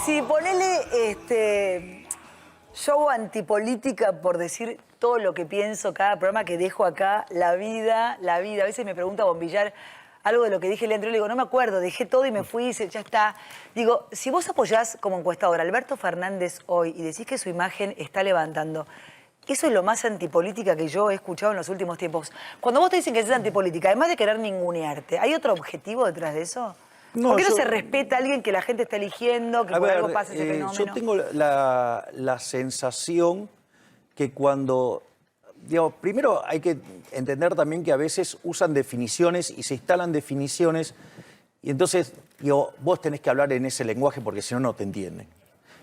si ponele yo hago antipolítica por decir todo lo que pienso, cada programa que dejo acá, la vida. A veces me pregunta Bombillar algo de lo que dije el día anterior, le digo, no me acuerdo, dejé todo y me fui, ya está. Digo, si vos apoyás como encuestador a Alberto Fernández hoy y decís que su imagen está levantando, eso es lo más antipolítica que yo he escuchado en los últimos tiempos. Cuando vos te dicen que es antipolítica, además de querer ningunearte, ¿hay otro objetivo detrás de eso? No, ¿Por qué no se respeta a alguien que la gente está eligiendo, que por algo pasa ese fenómeno? Yo tengo la sensación que cuando... Digamos, primero hay que entender también que a veces usan definiciones y se instalan definiciones y entonces, digo, vos tenés que hablar en ese lenguaje porque si no, no te entienden.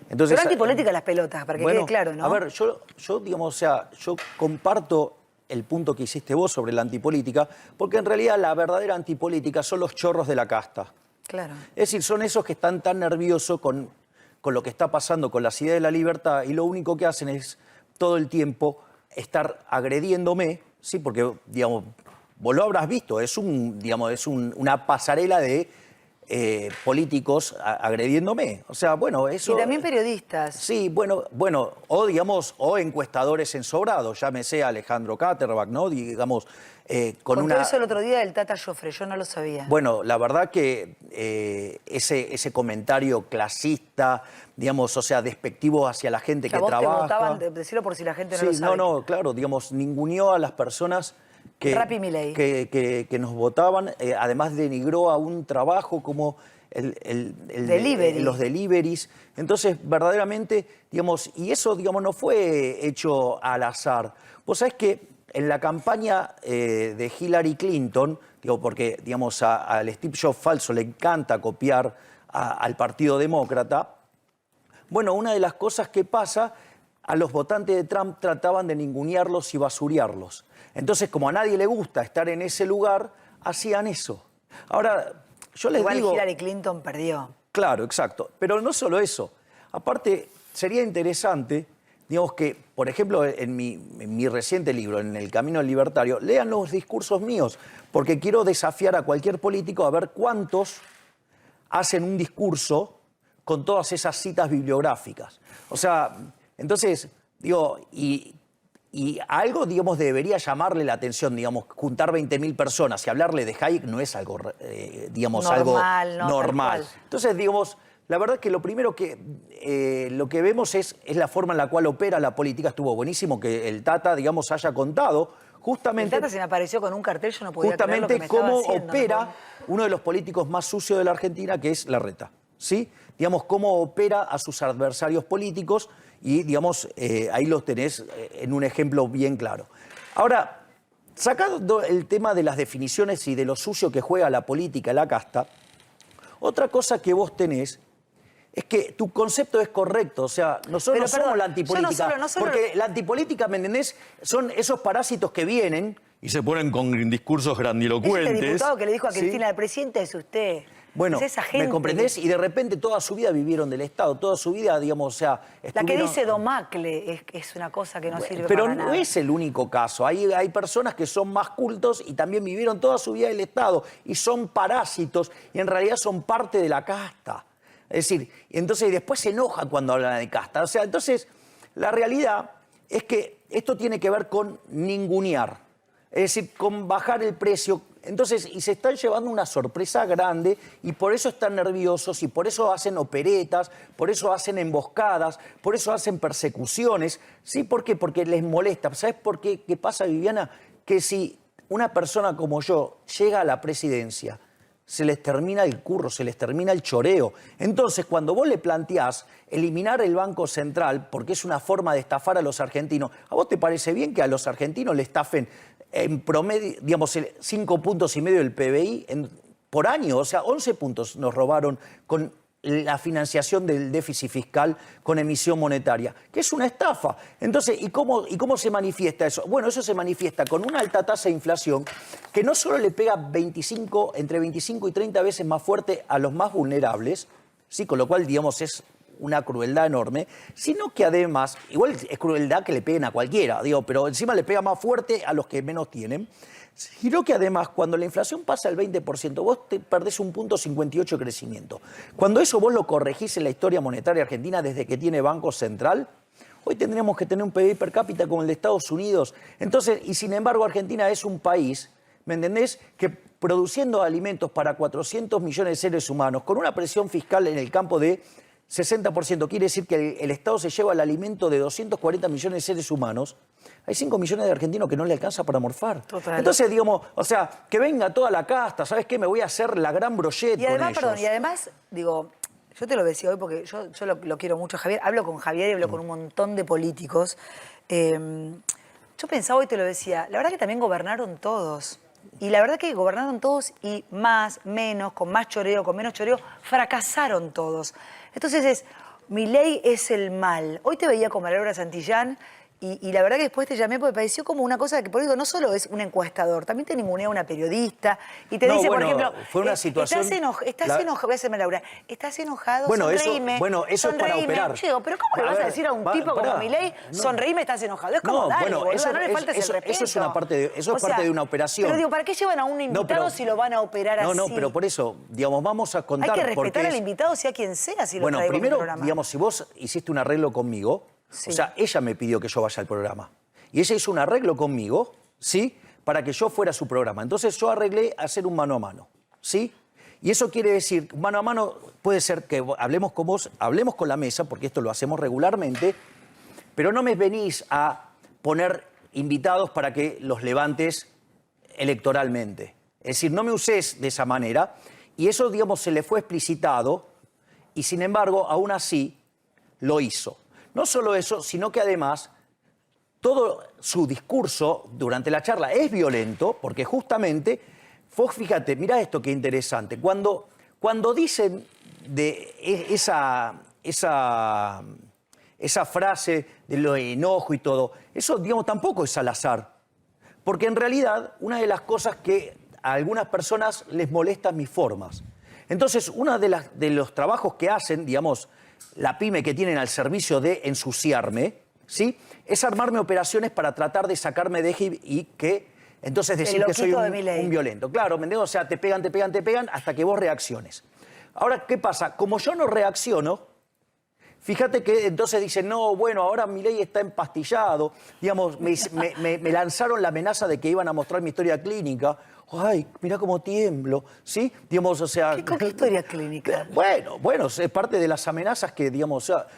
Entonces, pero antipolítica las pelotas, para que quede claro, ¿no? A ver, yo digamos, o sea, yo comparto el punto que hiciste vos sobre la antipolítica, porque en realidad la verdadera antipolítica son los chorros de la casta. Claro. Es decir, son esos que están tan nerviosos con lo que está pasando con las ideas de la libertad y lo único que hacen es todo el tiempo estar agrediéndome, ¿sí? Porque, digamos, vos lo habrás visto, es una pasarela de políticos agrediéndome. O sea, bueno, eso... Y también periodistas. Sí, bueno, o encuestadores ensobrados, llámese Alejandro Katterback, ¿no? Digamos, Contó eso el otro día del Tata Joffre, yo no lo sabía. Bueno, la verdad que ese comentario clasista, digamos, o sea, despectivo hacia la gente que trabaja... Vos te votaban, decirlo por si la gente no lo sabe. No, claro, digamos, ninguneó a las personas que nos votaban, además denigró a un trabajo como los deliveries. Entonces, verdaderamente, digamos, y eso, digamos, no fue hecho al azar. Vos sabés que en la campaña de Hillary Clinton, digo, porque, digamos, al Steve Jobs falso le encanta copiar al Partido Demócrata, bueno, una de las cosas que pasa, a los votantes de Trump trataban de ningunearlos y basurearlos. Entonces, como a nadie le gusta estar en ese lugar, hacían eso. Ahora, yo les digo... Igual Hillary Clinton perdió. Claro, exacto. Pero no solo eso. Aparte, sería interesante, digamos que, por ejemplo, en mi reciente libro, en El Camino al Libertario, lean los discursos míos, porque quiero desafiar a cualquier político a ver cuántos hacen un discurso con todas esas citas bibliográficas. O sea, entonces, digo, y algo, digamos, debería llamarle la atención, digamos, juntar 20.000 personas y hablarle de Hayek no es algo, digamos, normal. Entonces, digamos, la verdad es que lo primero que lo que vemos es la forma en la cual opera la política. Estuvo buenísimo que el Tata, digamos, haya contado justamente... El Tata se me apareció con un cartel, yo no podía creer lo que me cómo estaba haciendo, opera uno de los políticos más sucios de la Argentina, que es Larreta, ¿sí? Digamos, cómo opera a sus adversarios políticos y, digamos, ahí los tenés en un ejemplo bien claro. Ahora, sacando el tema de las definiciones y de lo sucio que juega la política, la casta, otra cosa que vos tenés es que tu concepto es correcto, o sea, nosotros no somos la antipolítica, porque la antipolítica, ¿me entendés? Son esos parásitos que vienen y se ponen con discursos grandilocuentes. Este diputado que le dijo a Cristina, el presidente es usted. Bueno, es esa gente. ¿me comprendés? Y de repente toda su vida vivieron del Estado, toda su vida, digamos, o sea... La que dice Domacle es una cosa que no sirve para nada. Pero no es el único caso. Hay personas que son más cultos y también vivieron toda su vida del Estado y son parásitos y en realidad son parte de la casta. Es decir, entonces después se enoja cuando hablan de casta. O sea, entonces, la realidad es que esto tiene que ver con ningunear. Es decir, con bajar el precio. Entonces, y se están llevando una sorpresa grande y por eso están nerviosos y por eso hacen operetas, por eso hacen emboscadas, por eso hacen persecuciones. ¿Sí? ¿Por qué? Porque les molesta. ¿Sabes por qué? ¿Qué pasa, Viviana? Que si una persona como yo llega a la presidencia, se les termina el curro, se les termina el choreo. Entonces, cuando vos le planteás eliminar el Banco Central, porque es una forma de estafar a los argentinos, ¿a vos te parece bien que a los argentinos le estafen en promedio, digamos, 5,5 puntos del PBI por año? O sea, 11 puntos nos robaron con la financiación del déficit fiscal con emisión monetaria, que es una estafa. Entonces, ¿y cómo se manifiesta eso? Bueno, eso se manifiesta con una alta tasa de inflación que no solo le pega entre 25 y 30 veces más fuerte a los más vulnerables, ¿sí? Con lo cual, digamos, es una crueldad enorme, sino que además, igual es crueldad que le peguen a cualquiera, digo, pero encima le pega más fuerte a los que menos tienen, sino que además cuando la inflación pasa el 20%, vos te perdés un punto 58 de crecimiento. Cuando eso vos lo corregís en la historia monetaria argentina desde que tiene Banco Central, hoy tendríamos que tener un PBI per cápita como el de Estados Unidos. Entonces, y sin embargo Argentina es un país, ¿me entendés?, que produciendo alimentos para 400 millones de seres humanos, con una presión fiscal en el campo de 60%, quiere decir que el Estado se lleva el alimento de 240 millones de seres humanos, hay 5 millones de argentinos que no le alcanza para morfar. Total. Entonces, digamos, o sea, que venga toda la casta, ¿sabes qué? Me voy a hacer la gran brochette Y además, con ellos. perdón, y además, digo, yo te lo decía hoy porque yo lo quiero mucho, Javier. Hablo con Javier y hablo con un montón de políticos. Yo pensaba hoy, te lo decía, la verdad que también gobernaron todos. Y la verdad que gobernaron todos y más, menos, con más choreo, con menos choreo, fracasaron todos. Entonces Milei es el mal. Hoy te veía con Laura Santillán y la verdad que después te llamé porque me pareció como una cosa que, por eso no solo es un encuestador, también te ningunea una periodista y te dice, bueno, por ejemplo, fue una situación... estás enojado, voy a hacerme Laura, estás enojado, Bueno, sonreíme. eso es para sonreíme. operar. Yo digo, pero ¿cómo le vas a decir a un tipo como Milei, sonreíme, estás enojado? Es como, dale, bueno, boluda, no le faltes el respeto. Eso es una parte de, eso es parte de una operación. Pero digo, ¿para qué llevan a un invitado si lo van a operar así? No, pero por eso, digamos, vamos a contar... Hay que respetar al invitado, sea quien sea, si lo traigo primero, en el programa. digamos, si vos hiciste un arreglo conmigo, Sí. o sea, ella me pidió que yo vaya al programa. Y ella hizo un arreglo conmigo, ¿sí?, para que yo fuera a su programa. Entonces yo arreglé hacer un mano a mano, ¿sí? Y eso quiere decir, mano a mano puede ser que hablemos con vos, hablemos con la mesa, porque esto lo hacemos regularmente, pero no me venís a poner invitados para que los levantes electoralmente. Es decir, no me uses de esa manera. Y eso, digamos, se le fue explicitado y, sin embargo, aún así lo hizo. No solo eso, sino que además todo su discurso durante la charla es violento, porque justamente, vos fíjate, mirá esto qué interesante, cuando dicen de esa frase de lo enojo y todo, eso, digamos, tampoco es al azar, porque en realidad una de las cosas que a algunas personas les molestan mis formas. Entonces, uno de los trabajos que hacen, digamos, la pyme que tienen al servicio de ensuciarme, ¿sí?, es armarme operaciones para tratar de sacarme de eje y que entonces decir que soy un violento. Claro, ¿me entiendes? O sea, te pegan hasta que vos reacciones. Ahora, ¿qué pasa? Como yo no reacciono, fíjate que entonces dicen, no, bueno, ahora Milei está empastillado. Digamos, me lanzaron la amenaza de que iban a mostrar mi historia clínica. Ay, mirá cómo tiemblo, ¿sí? Digamos, o sea... ¿Qué historia clínica? Bueno, es parte de las amenazas que, digamos, o sea,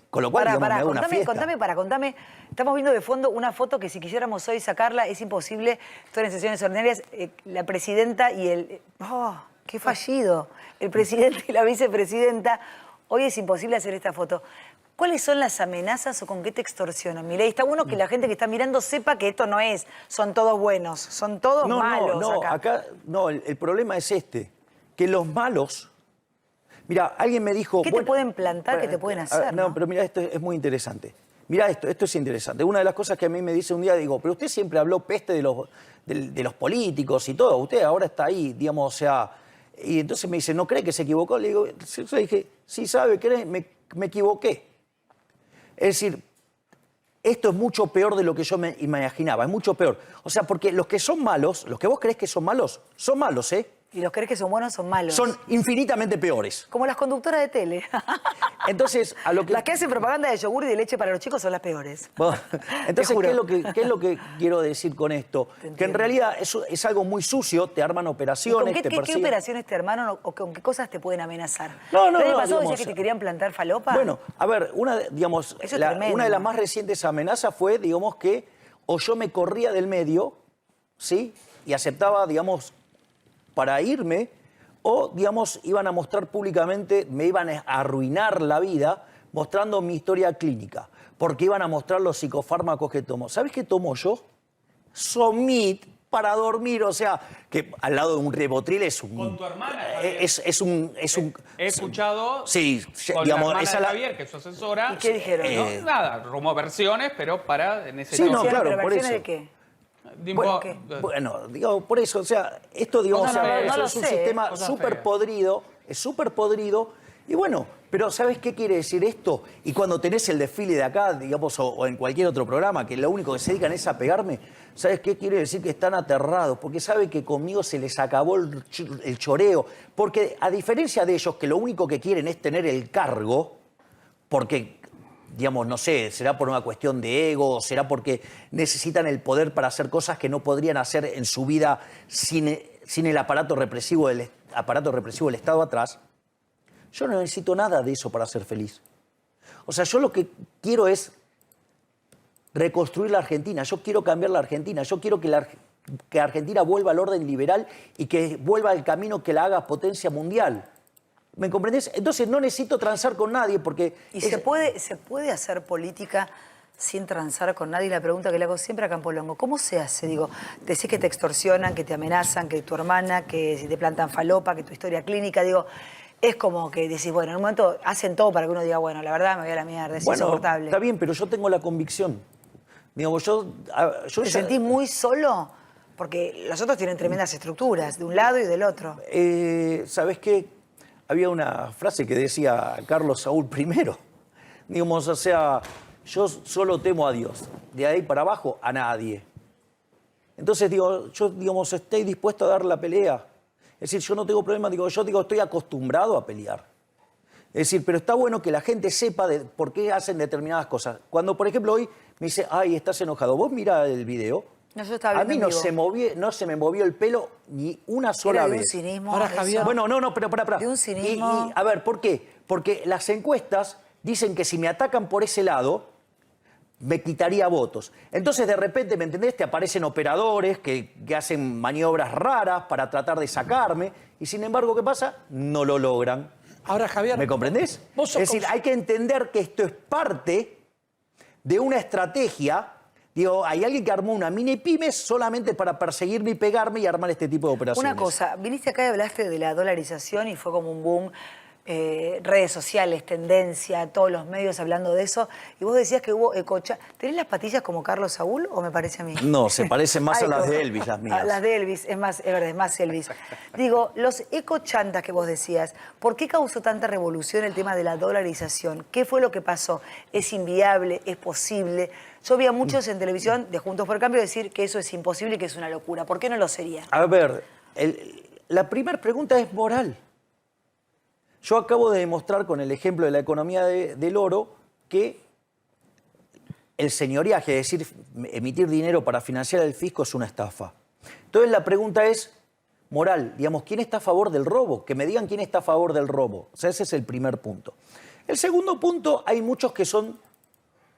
con lo cual, digamos, me hago una fiesta. Contame. Estamos viendo de fondo una foto que si quisiéramos hoy sacarla es imposible. Estoy en sesiones ordinarias, la presidenta y el... ¡Oh, qué fallido! El presidente y la vicepresidenta. Hoy es imposible hacer esta foto. ¿Cuáles son las amenazas o con qué te extorsionan, Milei? Está bueno que la gente que está mirando sepa que esto no es, son todos buenos, son todos malos. No, acá el problema es que los malos... Mira, alguien me dijo... ¿Qué te pueden plantar, qué te pueden hacer? No, pero mira, esto es muy interesante. Mira esto es interesante. Una de las cosas que a mí me dice un día, digo, pero usted siempre habló peste de los políticos y todo, usted ahora está ahí, digamos, o sea... Y entonces me dice, ¿no cree que se equivocó? Le digo, yo dije, sí, sabe, me equivoqué. Es decir, esto es mucho peor de lo que yo me imaginaba, es mucho peor. O sea, porque los que son malos, los que vos creés que son malos, ¿eh? Y los que crees que son buenos son malos. Son infinitamente peores. Como las conductoras de tele. Entonces, a lo que... Las que hacen propaganda de yogur y de leche para los chicos son las peores. Bueno, entonces, ¿qué es lo que quiero decir con esto? Que en realidad eso es algo muy sucio, te arman operaciones, ¿Qué operaciones te armaron o con qué cosas te pueden amenazar? No, ¿El año pasado decías que te querían plantar falopa? Bueno, a ver, una de las más recientes amenazas fue, digamos, que o yo me corría del medio, ¿sí?, y aceptaba, digamos, para irme, o, digamos, iban a mostrar públicamente, me iban a arruinar la vida mostrando mi historia clínica, porque iban a mostrar los psicofármacos que tomo. ¿Sabes qué tomo yo? Somit para dormir, o sea, que al lado de un Ribotril es un... ¿Con tu hermana? Es un... He escuchado sí, con digamos, la hermana esa de Javier, que es su asesora. ¿Y qué dijeron? No, nada, como versiones, pero para en ese Sí, tono. no, claro, ¿Pero por versiones eso. de qué? Bueno, digo, por eso, o sea, esto, digamos, No lo es un sé, sistema súper podrido, es súper podrido, Y bueno, pero ¿sabes qué quiere decir esto? Y cuando tenés el desfile de acá, digamos, o en cualquier otro programa, que lo único que se dedican es a pegarme, ¿sabes qué quiere decir? Que están aterrados, porque saben que conmigo se les acabó el choreo. Porque a diferencia de ellos, que lo único que quieren es tener el cargo, porque, digamos, no sé, será por una cuestión de ego, o será porque necesitan el poder para hacer cosas que no podrían hacer en su vida sin el aparato represivo del Estado atrás. Yo no necesito nada de eso para ser feliz. O sea, yo lo que quiero es reconstruir la Argentina. Yo quiero cambiar la Argentina. Yo quiero que Argentina vuelva al orden liberal y que vuelva al camino que la haga potencia mundial. ¿Me comprendés? Entonces no necesito transar con nadie porque... ¿Y se puede hacer política sin transar con nadie? La pregunta que le hago siempre a Campolongo, ¿cómo se hace? Digo, decís que te extorsionan, que te amenazan, que tu hermana, que si te plantan falopa, que tu historia clínica, digo... Es como que decís, bueno, en un momento hacen todo para que uno diga, bueno, la verdad me voy a la mierda, es insoportable. Está bien, pero yo tengo la convicción. Digamos, ¿Te sentís muy solo? Porque los otros tienen tremendas estructuras, de un lado y del otro. ¿Sabés qué? Había una frase que decía Carlos Saúl I. Digamos, o sea, yo solo temo a Dios. De ahí para abajo, a nadie. Entonces, digo, yo, digamos, estoy dispuesto a dar la pelea. Es decir, yo no tengo problema, yo estoy acostumbrado a pelear. Es decir, pero está bueno que la gente sepa por qué hacen determinadas cosas. Cuando, por ejemplo, hoy me dice, ay, estás enojado. Vos mirá el video. No, yo estaba viendo a mí no se me movió el pelo ni una sola vez. Un cinismo. Ahora, Javier. Bueno, no, pero pará. De un cinismo. A ver, ¿por qué? Porque las encuestas dicen que si me atacan por ese lado, me quitaría votos. Entonces, de repente, ¿me entendés? Te aparecen operadores que hacen maniobras raras para tratar de sacarme. Y sin embargo, ¿qué pasa? No lo logran. Ahora, Javier. ¿Me comprendés? Es decir, hay que entender que esto es parte de una estrategia. Digo, hay alguien que armó una mini pyme solamente para perseguirme y pegarme y armar este tipo de operaciones. Una cosa, viniste acá y hablaste de la dolarización y fue como un boom. Redes sociales, tendencia, todos los medios hablando de eso. Y vos decías que hubo ecochantas. ¿Tenés las patillas como Carlos Saúl o me parece a mí? No, se parecen más a las de Elvis, las mías. A las de Elvis, es verdad, es más Elvis. Digo, los ecochantas que vos decías, ¿por qué causó tanta revolución el tema de la dolarización? ¿Qué fue lo que pasó? ¿Es inviable? ¿Es posible? Yo vi a muchos en televisión de Juntos por el Cambio decir que eso es imposible y que es una locura. ¿Por qué no lo sería? A ver, la primera pregunta es moral. Yo acabo de demostrar con el ejemplo de la economía del oro que el señoriaje, es decir, emitir dinero para financiar el fisco es una estafa. Entonces la pregunta es moral, digamos, ¿quién está a favor del robo? Que me digan quién está a favor del robo. O sea, ese es el primer punto. El segundo punto, hay muchos que son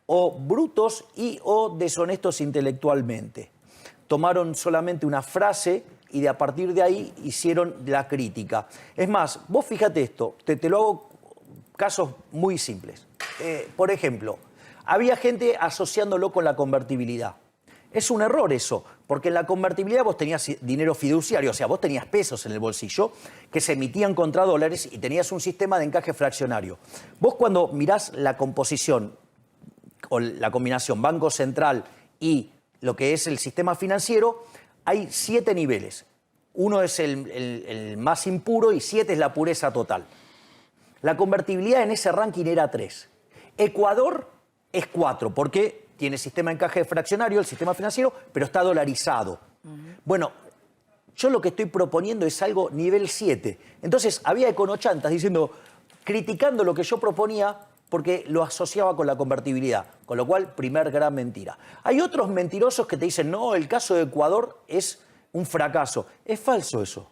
o brutos o deshonestos intelectualmente. Tomaron solamente una frase y a partir de ahí hicieron la crítica. Es más, vos fíjate esto, te lo hago casos muy simples. Por ejemplo, había gente asociándolo con la convertibilidad. Es un error eso, porque en la convertibilidad vos tenías dinero fiduciario, o sea, vos tenías pesos en el bolsillo que se emitían contra dólares y tenías un sistema de encaje fraccionario. Vos cuando mirás la composición o la combinación Banco Central y lo que es el sistema financiero, hay 7 niveles. Uno es el más impuro y 7 es la pureza total. La convertibilidad en ese ranking era 3. Ecuador es 4, porque tiene sistema de encaje fraccionario, el sistema financiero, pero está dolarizado. Bueno, yo lo que estoy proponiendo es algo nivel 7. Entonces, había econochantas diciendo, criticando lo que yo proponía, porque lo asociaba con la convertibilidad, con lo cual, primer gran mentira. Hay otros mentirosos que te dicen, no, el caso de Ecuador es un fracaso. Es falso eso,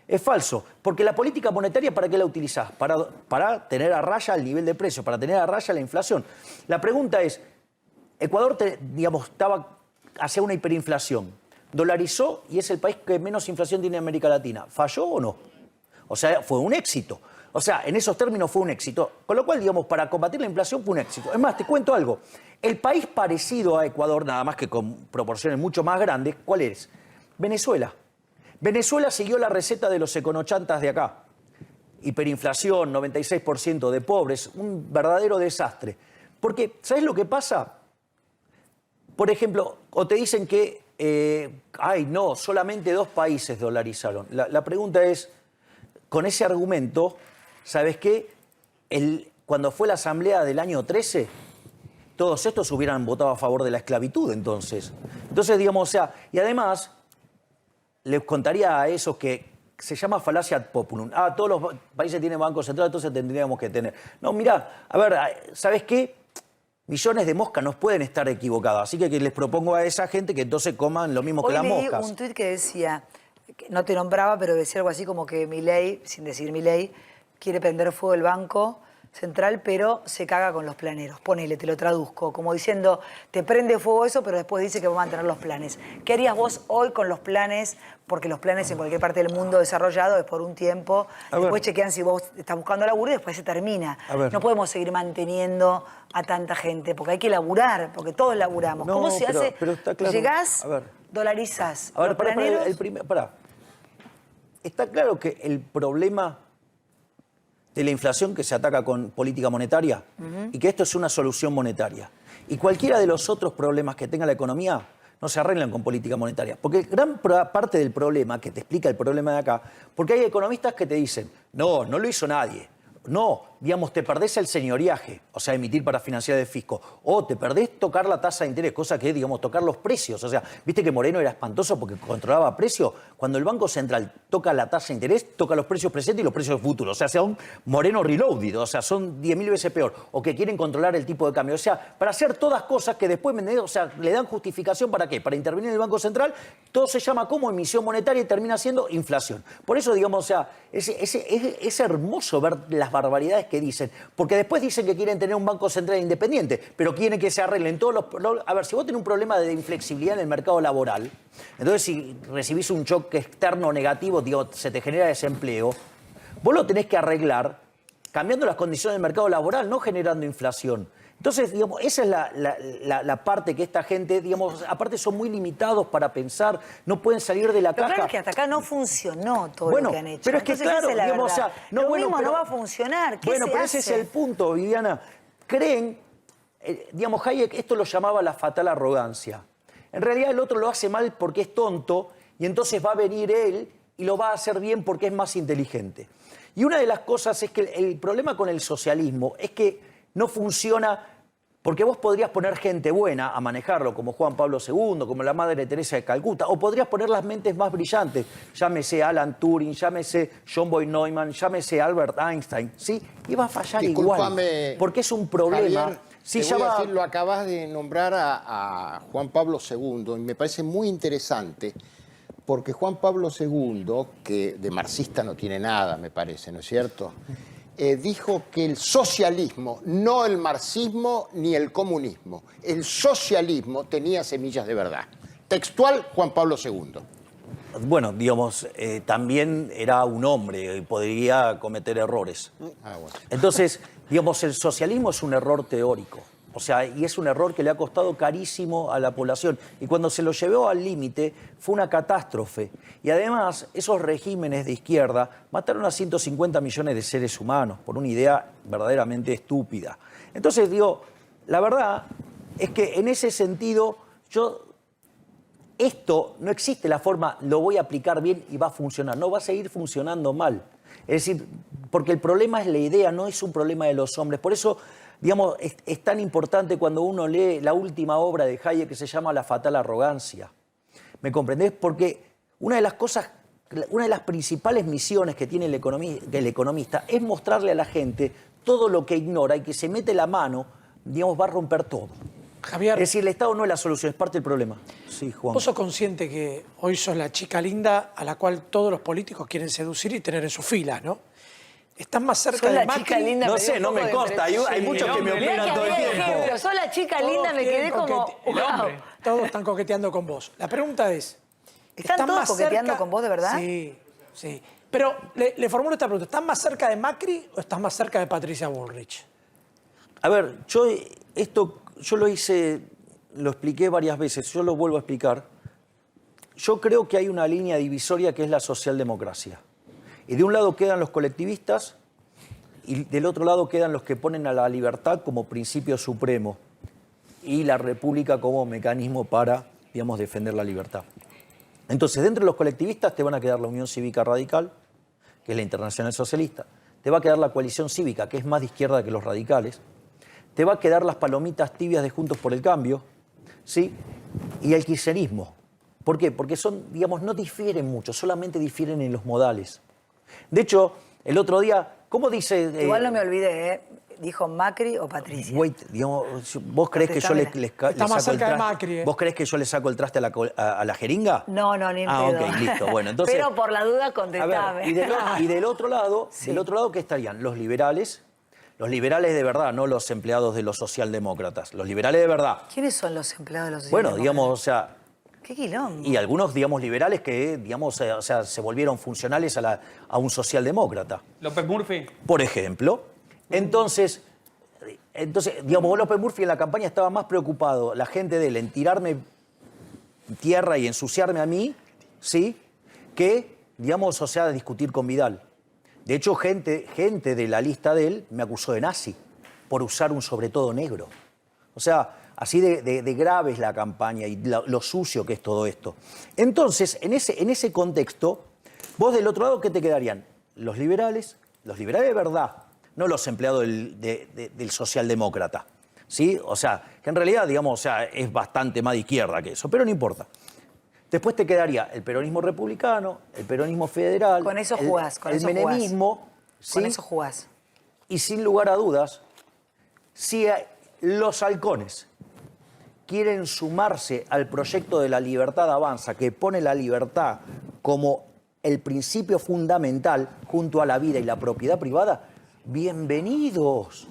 es falso, porque la política monetaria, ¿para qué la utilizás? Para tener a raya el nivel de precios, para tener a raya la inflación. La pregunta es, Ecuador, digamos, hacia una hiperinflación, dolarizó y es el país que menos inflación tiene en América Latina. ¿Falló o no? O sea, fue un éxito. O sea, en esos términos fue un éxito. Con lo cual, digamos, para combatir la inflación fue un éxito. Es más, te cuento algo. El país parecido a Ecuador, nada más que con proporciones mucho más grandes, ¿cuál es? Venezuela. Venezuela siguió la receta de los econochantas de acá. Hiperinflación, 96% de pobres, un verdadero desastre. Porque, ¿sabes lo que pasa? Por ejemplo, o te dicen que, no, solamente 2 países dolarizaron. La pregunta es, con ese argumento, ¿sabes qué? cuando fue la asamblea del año 13, todos estos hubieran votado a favor de la esclavitud entonces. Entonces, digamos, o sea, y además, les contaría a esos que se llama falacia ad populum. Todos los países tienen banco central, entonces tendríamos que tener. No, mirá, a ver, ¿sabes qué? Millones de moscas no pueden estar equivocadas. Así que les propongo a esa gente que entonces coman lo mismo que las moscas. Leí un tuit que decía, que no te nombraba, pero decía algo así como que Milei, sin decir Milei, quiere prender fuego el Banco Central, pero se caga con los planeros. Ponele, te lo traduzco, como diciendo, te prende fuego eso, pero después dice que va a mantener los planes. ¿Qué harías vos hoy con los planes? Porque los planes en cualquier parte del mundo desarrollado es por un tiempo, después chequean si vos estás buscando laburo y después se termina. No podemos seguir manteniendo a tanta gente, porque hay que laburar, porque todos laburamos. No, ¿Cómo se hace? pero está claro. Llegás, dolarizás. A ver, los planeros... Está claro que el problema de la inflación que se ataca con política monetaria y que esto es una solución monetaria. Y cualquiera de los otros problemas que tenga la economía no se arreglan con política monetaria. Porque gran parte del problema, que te explica el problema de acá, porque hay economistas que te dicen, no lo hizo nadie. No, digamos, te perdés el señoriaje, o sea, emitir para financiar el fisco, o te perdés tocar la tasa de interés, cosa que, digamos, tocar los precios. O sea, viste que Moreno era espantoso porque controlaba precios. Cuando el Banco Central toca la tasa de interés, toca los precios presentes y los precios futuros. O sea, son Moreno reloaded, o sea, son 10.000 veces peor. O que quieren controlar el tipo de cambio. O sea, para hacer todas cosas que después, o sea, le dan justificación ¿para qué? Para intervenir en el Banco Central, todo se llama como emisión monetaria y termina siendo inflación. Por eso, digamos, o sea, es hermoso ver las barbaridades que dicen, porque después dicen que quieren tener un Banco Central independiente, pero quieren que se arreglen todos los... A ver, si vos tenés un problema de inflexibilidad en el mercado laboral, entonces si recibís un choque externo negativo, digo, se te genera desempleo, vos lo tenés que arreglar cambiando las condiciones del mercado laboral, no generando inflación. Entonces, digamos, esa es la parte que esta gente, digamos, aparte son muy limitados para pensar, no pueden salir de la caja. Claro que hasta acá no funcionó todo lo que han hecho. Pero es que entonces, claro, digamos, o sea, lo mismo no va a funcionar. ¿Qué bueno, se pero hace? ese es el punto, Viviana. Creen, digamos, Hayek esto lo llamaba la fatal arrogancia. En realidad el otro lo hace mal porque es tonto y entonces va a venir él y lo va a hacer bien porque es más inteligente. Y una de las cosas es que el problema con el socialismo es que no funciona porque vos podrías poner gente buena a manejarlo, como Juan Pablo II, como la Madre Teresa de Calcuta, o podrías poner las mentes más brillantes, llámese Alan Turing, llámese John Boyd Neumann, llámese Albert Einstein, ¿sí? Y va a fallar igual, porque es un problema. Javier, te voy a decir, lo acabas de nombrar a Juan Pablo II, y me parece muy interesante, porque Juan Pablo II, que de marxista no tiene nada, me parece, ¿no es cierto?, dijo que el socialismo, no el marxismo ni el comunismo, el socialismo tenía semillas de verdad. Textual, Juan Pablo II. Bueno, digamos, también era un hombre y podría cometer errores. Bueno. Entonces, digamos, el socialismo es un error teórico. O sea, y es un error que le ha costado carísimo a la población. Y cuando se lo llevó al límite, fue una catástrofe. Y además, esos regímenes de izquierda mataron a 150 millones de seres humanos por una idea verdaderamente estúpida. Entonces, digo, la verdad es que en ese sentido, esto no existe la forma, lo voy a aplicar bien y va a funcionar. No, va a seguir funcionando mal. Es decir, porque el problema es la idea, no es un problema de los hombres. Por eso, digamos, es tan importante cuando uno lee la última obra de Hayek que se llama La fatal arrogancia. ¿Me comprendés? Porque una de las principales misiones que tiene el economista es mostrarle a la gente todo lo que ignora y que se mete la mano, digamos, va a romper todo. Javier, es decir, el Estado no es la solución, es parte del problema. Sí, Juan. ¿Vos sos consciente que hoy sos la chica linda a la cual todos los políticos quieren seducir y tener en sus filas, ¿no? Estás más cerca de Macri. Chica linda, no sé, no me consta. Hay muchos que me opinan todo el tiempo. Pero sos la chica linda, me quedé como... Wow. Todos están coqueteando con vos. La pregunta es... ¿Están todos coqueteando con vos, de verdad? Sí, sí. Pero le formulo esta pregunta. ¿Estás más cerca de Macri o estás más cerca de Patricia Bullrich? A ver, yo lo hice, lo expliqué varias veces, yo lo vuelvo a explicar. Yo creo que hay una línea divisoria que es la socialdemocracia. Y de un lado quedan los colectivistas y del otro lado quedan los que ponen a la libertad como principio supremo y la república como mecanismo para, digamos, defender la libertad. Entonces, dentro de los colectivistas te van a quedar la Unión Cívica Radical, que es la Internacional Socialista, te va a quedar la coalición cívica, que es más de izquierda que los radicales, te va a quedar las palomitas tibias de Juntos por el Cambio, ¿sí? Y el kirchnerismo. ¿Por qué? Porque son, digamos, no difieren mucho, solamente difieren en los modales. De hecho, el otro día, ¿cómo dice? Igual no me olvidé, ¿eh? ¿Dijo Macri o Patricia? Wait, digamos, ¿vos crees que yo le Está saco más el cerca de traste? Macri, ¿eh? ¿Vos crees que yo le saco el traste a la jeringa? No, ni en Ah, pedo. ok, listo. Bueno, entonces. Pero por la duda A contestame. ver, y del otro lado, Sí. del otro lado, ¿qué estarían? Los liberales de verdad, no los empleados de los socialdemócratas. Los liberales de verdad. ¿Quiénes son los empleados de los Bueno, socialdemócratas? digamos, o sea, ¿Qué quilombo? y algunos, digamos, liberales que, digamos, o sea, se volvieron funcionales a un socialdemócrata. López Murphy. Por ejemplo. Entonces, digamos, López Murphy en la campaña estaba más preocupado, la gente de él, en tirarme tierra y ensuciarme a mí, ¿sí? Que, digamos, o sea, de discutir con Vidal. De hecho, gente de la lista de él me acusó de nazi por usar un sobre todo negro. O sea, así de grave es la campaña y lo sucio que es todo esto. Entonces, en ese contexto, vos del otro lado, ¿qué te quedarían? Los liberales de verdad, no los empleados del socialdemócrata, ¿sí? O sea, que en realidad, digamos, o sea, es bastante más de izquierda que eso, pero no importa. Después te quedaría el peronismo republicano, el peronismo federal, Con eso jugás, con el eso jugás. menemismo, ¿sí? Con eso jugás. Y sin lugar a dudas, si los halcones quieren sumarse al proyecto de la libertad avanza, que pone la libertad como el principio fundamental junto a la vida y la propiedad privada, bienvenidos,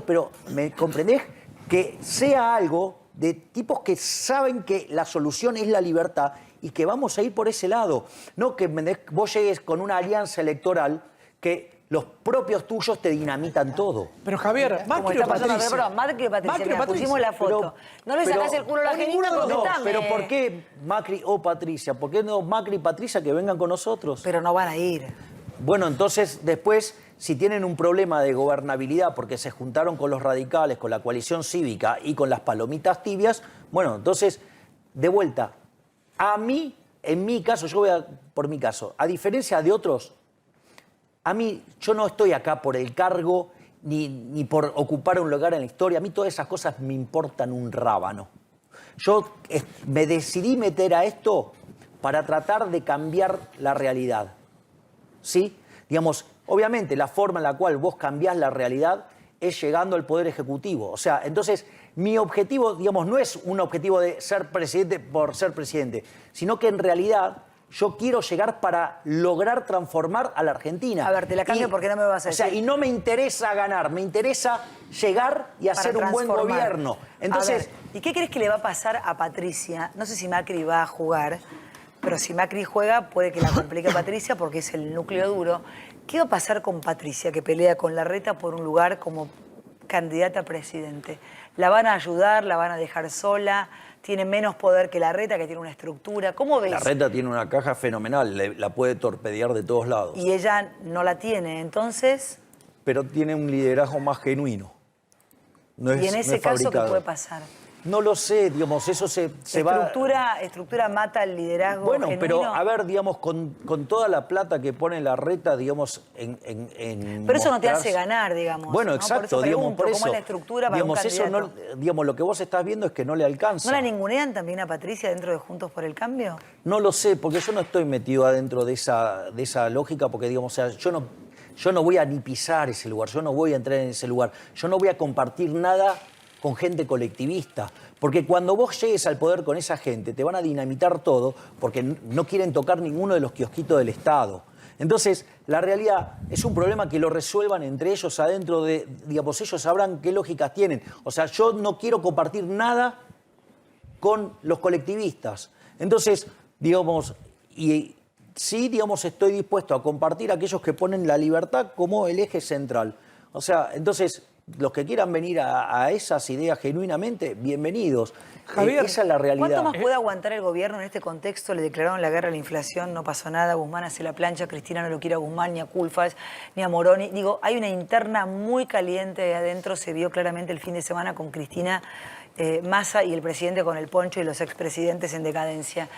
pero ¿me comprendés? Que sea algo de tipos que saben que la solución es la libertad y que vamos a ir por ese lado. No que vos llegues con una alianza electoral que los propios tuyos te dinamitan todo. Pero Javier, Como Macri está o pasando, Patricia. perdón, Macri o Patricia, Macri o mira, Patricia. pusimos la foto. No le sacás el culo a la jeringa, No, contestame. pero ¿por qué Macri o Patricia? ¿Por qué no Macri y Patricia que vengan con nosotros? Pero no van a ir. Bueno, entonces después, si tienen un problema de gobernabilidad porque se juntaron con los radicales, con la coalición cívica y con las palomitas tibias, bueno, entonces, de vuelta, a mí, en mi caso, por mi caso, a diferencia de otros, a mí, yo no estoy acá por el cargo ni por ocupar un lugar en la historia. A mí todas esas cosas me importan un rábano. Yo me decidí meter a esto para tratar de cambiar la realidad. ¿Sí? Digamos, obviamente la forma en la cual vos cambiás la realidad es llegando al Poder Ejecutivo. O sea, entonces, mi objetivo, digamos, no es un objetivo de ser presidente por ser presidente, sino que en realidad yo quiero llegar para lograr transformar a la Argentina. A ver, te la cambio porque no me vas a O sea, decir. y no me interesa ganar, me interesa llegar y Para hacer un buen transformar. gobierno. Entonces, A ver, ¿y qué crees que le va a pasar a Patricia? No sé si Macri va a jugar, pero si Macri juega puede que la complique a Patricia porque es el núcleo duro. ¿Qué va a pasar con Patricia, que pelea con Larreta por un lugar como candidata a presidente? ¿La van a ayudar? ¿La van a dejar sola? ¿Tiene menos poder que Larreta, que tiene una estructura? ¿Cómo ves? Larreta tiene una caja fenomenal, la puede torpedear de todos lados. Y ella no la tiene, entonces... Pero tiene un liderazgo más genuino. No es, ¿Y en no ese es caso qué fabricado. puede pasar? No lo sé, digamos, eso se va... ¿Estructura mata el liderazgo Bueno, genuino? pero a ver, digamos, con toda la plata que pone Larreta, digamos, en Pero eso no te mostrarse- hace ganar, digamos. Bueno, ¿no? exacto, por eso digamos, pregunto, por ¿cómo eso. es la estructura para digamos, un eso candidato? digamos, lo que vos estás viendo es que no le alcanza. ¿No la ningunean también a Patricia dentro de Juntos por el Cambio? No lo sé, porque yo no estoy metido adentro de esa lógica, porque digamos, o sea, yo no voy a ni pisar ese lugar, yo no voy a entrar en ese lugar, yo no voy a compartir nada con gente colectivista, porque cuando vos llegues al poder con esa gente te van a dinamitar todo, porque no quieren tocar ninguno de los kiosquitos del Estado. Entonces, la realidad es un problema que lo resuelvan entre ellos adentro de, digamos, ellos sabrán qué lógicas tienen. O sea, yo no quiero compartir nada con los colectivistas. Entonces, digamos, y sí, digamos, estoy dispuesto a compartir a aquellos que ponen la libertad como el eje central. O sea, entonces, los que quieran venir a esas ideas genuinamente, bienvenidos. Javier, esa es la realidad. ¿Cuánto más puede aguantar el gobierno en este contexto? Le declararon la guerra a la inflación, no pasó nada, Guzmán hace la plancha, Cristina no lo quiere a Guzmán, ni a Culfas, ni a Moroni. Digo, hay una interna muy caliente de adentro, se vio claramente el fin de semana con Cristina Massa y el presidente con el poncho y los expresidentes en decadencia.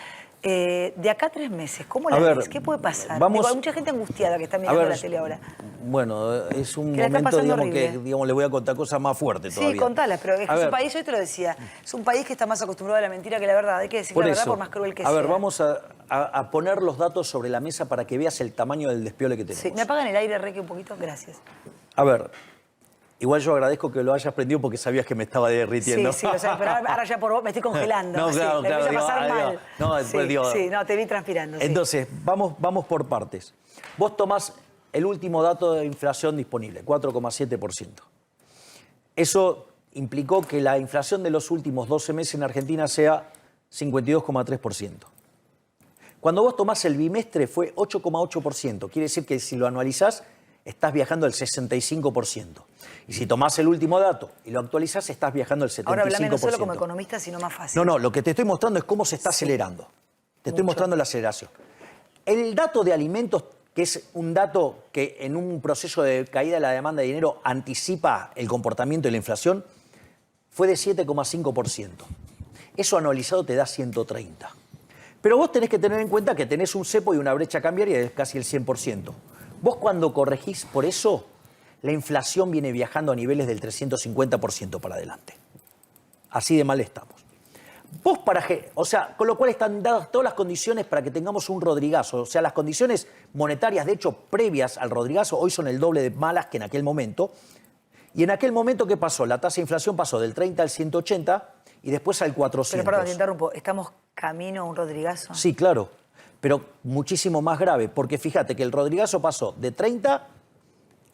De acá a 3 meses, ¿cómo la A ver, ves? ¿Qué puede pasar? vamos- Digo, hay mucha gente angustiada que está mirando la tele ahora. Bueno, es un Que la está momento, pasando digamos, horrible. que digamos, le voy a contar cosas más fuertes Sí, todavía. contalas, pero es que A es un ver, país, yo te lo decía, es un país que está más acostumbrado a la mentira que la verdad. Hay que decir por la verdad eso, por más cruel que a sea. ver, vamos a poner los datos sobre la mesa para que veas el tamaño del despiole que tenemos. Sí, ¿me apagan el aire, Reque, un poquito? Gracias. A ver, igual yo agradezco que lo hayas prendido porque sabías que me estaba derritiendo. Sí, lo sé, pero ahora ya por vos me estoy congelando. No, sí, claro, me claro, empieza a pasar digo, mal. no, después sí, digo- sí, no, te vi transpirando. Sí. Entonces, vamos por partes. Vos tomás el último dato de inflación disponible, 4,7%. Eso implicó que la inflación de los últimos 12 meses en Argentina sea 52,3%. Cuando vos tomás el bimestre fue 8,8%. Quiere decir que si lo anualizás, estás viajando el 65%. Y si tomás el último dato y lo actualizás, estás viajando el 75%. Ahora hablame no solo como economista, sino más fácil. No, lo que te estoy mostrando es cómo se está acelerando. Te estoy mostrando la aceleración. El dato de alimentos, que es un dato que en un proceso de caída de la demanda de dinero anticipa el comportamiento de la inflación, fue de 7,5%. Eso anualizado te da 130. Pero vos tenés que tener en cuenta que tenés un cepo y una brecha cambiaria de casi el 100%. Vos cuando corregís por eso, la inflación viene viajando a niveles del 350% para adelante. Así de mal estamos. Vos o sea, con lo cual están dadas todas las condiciones para que tengamos un Rodrigazo. O sea, las condiciones monetarias, de hecho, previas al Rodrigazo, hoy son el doble de malas que en aquel momento. Y en aquel momento, ¿qué pasó? La tasa de inflación pasó del 30 al 180 y después al 400. Pero perdón, te interrumpo. ¿Estamos camino a un Rodrigazo? Sí, claro, pero muchísimo más grave, porque fíjate que el Rodrigazo pasó de 30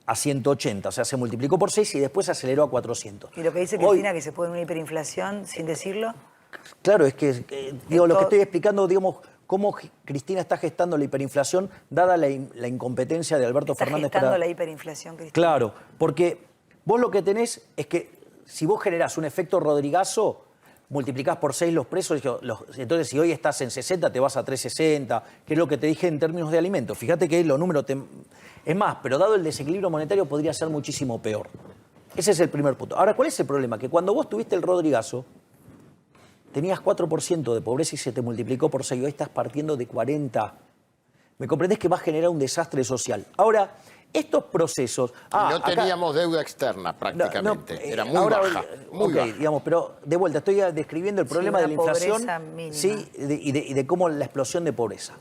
a 180, o sea, se multiplicó por 6 y después aceleró a 400. Y lo que dice Hoy- Cristina, que se puede una hiperinflación sin decirlo. Claro, es que, digo, lo Esto- que estoy explicando, digamos, cómo Cristina está gestando la hiperinflación, dada la incompetencia de Alberto Está Fernández gestando para... la hiperinflación, Cristina. Claro, porque vos lo que tenés es que si vos generás un efecto Rodrigazo, multiplicás por 6 los precios, entonces si hoy estás en 60 te vas a 360, que es lo que te dije en términos de alimentos. Fíjate que los números... Es más, pero dado el desequilibrio monetario podría ser muchísimo peor. Ese es el primer punto. Ahora, ¿cuál es el problema? Que cuando vos tuviste el Rodrigazo, tenías 4% de pobreza y se te multiplicó por 6. Hoy estás partiendo de 40. ¿Me comprendés que va a generar un desastre social? Ahora, estos procesos... Y no acá- teníamos deuda externa prácticamente. Era muy ahora, baja. Muy ok, baja. digamos, pero de vuelta, estoy describiendo el problema una de la inflación pobreza mínima. sí, y de cómo la explosión de pobreza.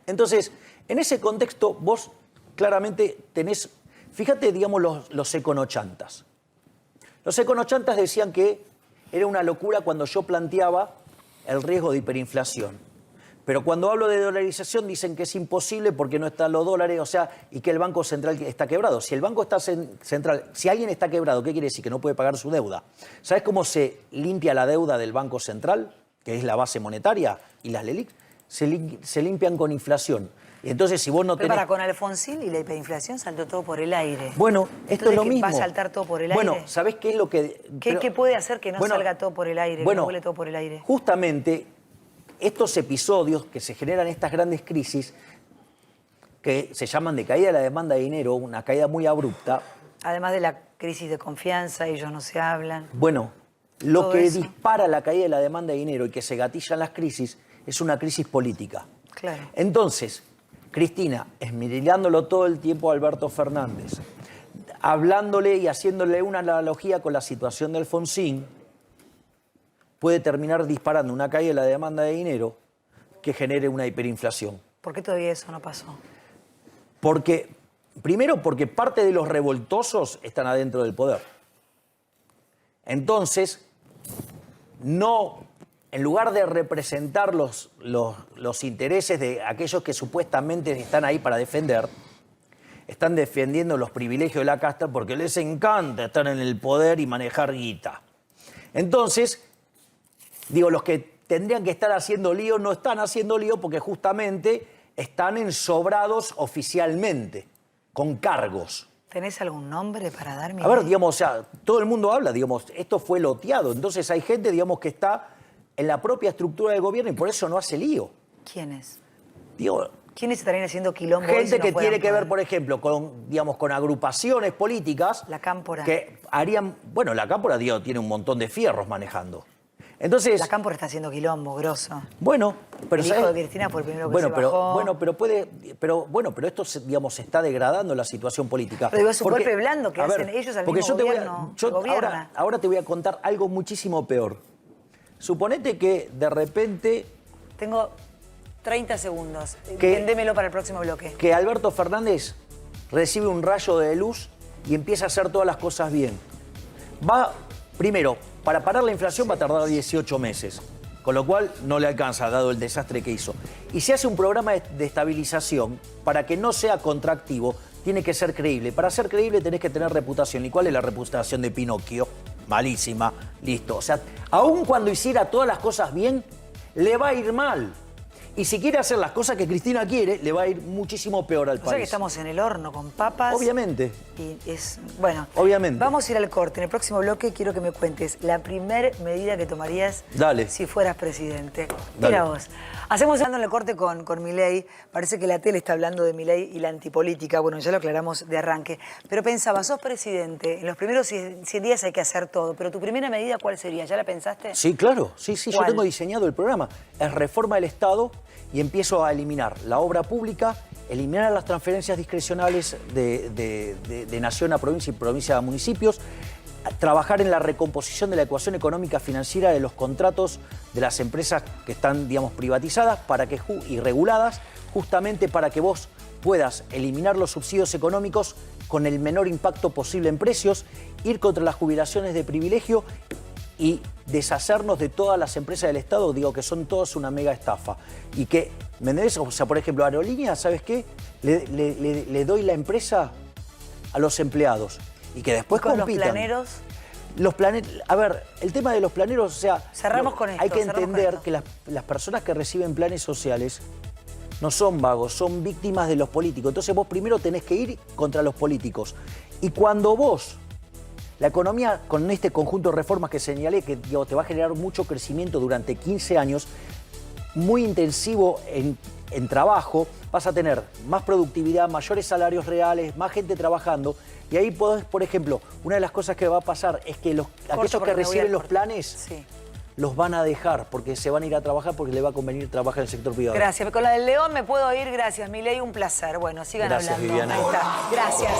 Entonces, en ese contexto, vos claramente tenés... Fíjate, digamos, los econochantas. Los econochantas decían que era una locura cuando yo planteaba el riesgo de hiperinflación. Pero cuando hablo de dolarización dicen que es imposible porque no están los dólares, o sea, y que el Banco Central está quebrado. Si el Banco está central, si alguien está quebrado, ¿qué quiere decir? Que no puede pagar su deuda. ¿Sabes cómo se limpia la deuda del Banco Central, que es la base monetaria, y las LELIC? Se limpian con inflación. Y entonces, si vos no Pero tenés... para con Alfonsín y la hiperinflación saltó todo por el aire. Bueno, esto Entonces, es lo ¿qué, mismo. ¿va a saltar todo por el Bueno, aire? ¿sabés qué es lo que...? ¿Qué puede hacer que no Bueno, salga todo por el aire, que no vuele todo por el aire? Justamente estos episodios que se generan estas grandes crisis, que se llaman de caída de la demanda de dinero, una caída muy abrupta, Además de la crisis de confianza, ellos no se hablan. bueno, lo Todo que eso. dispara la caída de la demanda de dinero y que se gatillan las crisis es una crisis política. Claro. Entonces, Cristina, esmerilándolo todo el tiempo a Alberto Fernández, hablándole y haciéndole una analogía con la situación de Alfonsín, puede terminar disparando una caída de la demanda de dinero que genere una hiperinflación. ¿Por qué todavía eso no pasó? Primero porque parte de los revoltosos están adentro del poder. Entonces, en lugar de representar los intereses de aquellos que supuestamente están ahí para defender, están defendiendo los privilegios de la casta porque les encanta estar en el poder y manejar guita. Entonces, los que tendrían que estar haciendo lío no están haciendo lío porque justamente están ensobrados oficialmente, con cargos. ¿Tenés algún nombre para darme? A ver, o sea, todo el mundo habla, esto fue loteado. Entonces hay gente, que está en la propia estructura del gobierno y por eso no hace lío. ¿Quiénes? Digo, ¿Quiénes estarían haciendo quilombo hoy si gente no que fueran tiene que ver, por- por ejemplo, con agrupaciones políticas. La cámpora. Que harían, bueno, la cámpora, tiene un montón de fierros manejando. Entonces, La Cámpora está haciendo quilombo, grosso. bueno, pero El hijo ¿sabes? de Cristina fue el primero que bueno, se pero, bajó. Bueno, pero esto, digamos, se está degradando la situación política. Pero digo, es un Porque, golpe blando que a ver, hacen ellos al porque mismo yo te gobierno que voy a, gobierna. ahora te voy a contar algo muchísimo peor. Suponete que de repente Tengo 30 segundos. ¿Qué? Vendémelo para el próximo bloque. que Alberto Fernández recibe un rayo de luz y empieza a hacer todas las cosas bien. Primero, para parar la inflación va a tardar 18 meses, con lo cual no le alcanza, dado el desastre que hizo. Y se hace un programa de estabilización para que no sea contractivo, tiene que ser creíble. Para ser creíble tenés que tener reputación. ¿Y cuál es la reputación de Pinocchio? Malísima, listo. O sea, aun cuando hiciera todas las cosas bien, le va a ir mal. Y si quiere hacer las cosas que Cristina quiere, le va a ir muchísimo peor al O país. sea que estamos en el horno con papas. Obviamente. Y es, bueno, Obviamente. Vamos a ir al corte. En el próximo bloque quiero que me cuentes la primer medida que tomarías Dale. si fueras presidente. Dale. Mira vos. Hacemos hablando en el corte con Milei. Parece que la tele está hablando de Milei y la antipolítica. Bueno, ya lo aclaramos de arranque. Pero pensaba, sos presidente, en los primeros 100 días hay que hacer todo. Pero tu primera medida, ¿cuál sería? ¿Ya la pensaste? Sí, claro. Sí, yo ¿Cuál? tengo diseñado el programa. Es reforma del Estado y empiezo a eliminar la obra pública, eliminar las transferencias discrecionales de nación a provincia y provincia a municipios, trabajar en la recomposición de la ecuación económica financiera de los contratos de las empresas que están, digamos, privatizadas y reguladas, justamente para que vos puedas eliminar los subsidios económicos con el menor impacto posible en precios, ir contra las jubilaciones de privilegio y deshacernos de todas las empresas del Estado, digo que son todas una mega estafa. Y que, ¿me entendés? O sea, por ejemplo, Aerolínea, ¿sabes qué? Le doy la empresa a los empleados y que después ¿Con compitan. los planeros? A ver, el tema de los planeros, o sea... Cerramos con esto, hay que cerramos con entender esto. que las personas que reciben planes sociales no son vagos, son víctimas de los políticos. Entonces vos primero tenés que ir contra los políticos. Y cuando vos... La economía, con este conjunto de reformas que señalé, que digo, te va a generar mucho crecimiento durante 15 años, muy intensivo en trabajo, vas a tener más productividad, mayores salarios reales, más gente trabajando. Y ahí podés, por ejemplo, una de las cosas que va a pasar es que aquellos porque que me voy reciben al los corte. planes Sí. los van a dejar porque se van a ir a trabajar porque les va a convenir trabajar en el sector privado. Gracias. Con la del León me puedo ir. Gracias, Milei. Un placer. Bueno, sigan Gracias, hablando. Viviana. Ahí está. Gracias.